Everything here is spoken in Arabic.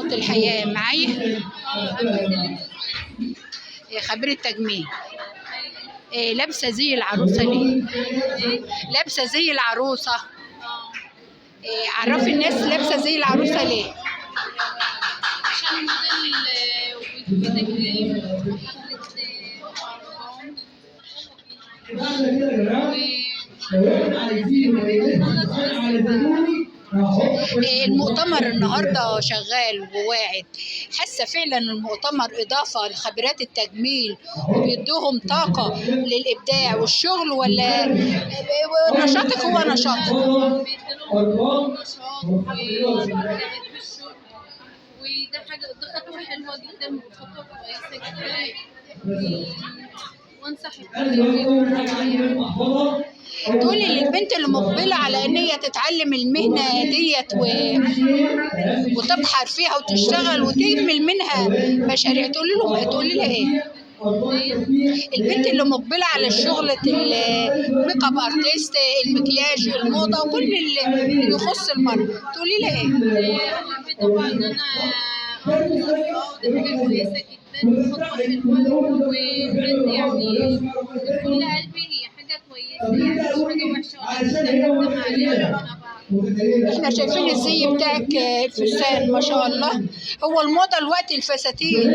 صوت الحياة معايا. خبيرة تجميل. لابسة زي العروسة ليه؟ لابسة زي العروسة. عرفي الناس لابسة زي العروسة ليه؟ عشان موديل وفي تكريم المؤتمر النهارده شغال وواعد. حاسه فعلا المؤتمر اضافه لخبيرات التجميل وبيدوهم طاقه للابداع والشغل، ولا نشاطك هو نشاطك؟ بيديلهم نشاط وإجابات في الشغل، وده حاجة، ده خطوة حلوة جدا وخطوة كويسة جدا، وأنصح الكل يكون معايا. تقولي للبنت اللي مقبلة على إن هي تتعلم المهنة ديت وتبحر فيها وتشتغل وتعمل منها مشاريع، تقولي لها إيه؟ البنت اللي مقبلة على شغلة الميك اب ارتست، المكياج، الموضة، وكل اللي يخص المرأة، تقولي لها إيه؟ أحب طبعا إن أنا أنصحها، ودي حاجة كويسة جدا وخطوة حلوة، وبجد يعني من كل قلبي هي حاجة كويسة، يعني مش حاجة وحشة ولا نندم عليها. احنا شايفين الزي بتاعك الفستان ما شاء الله. هو الموضة الوقت الفساتين.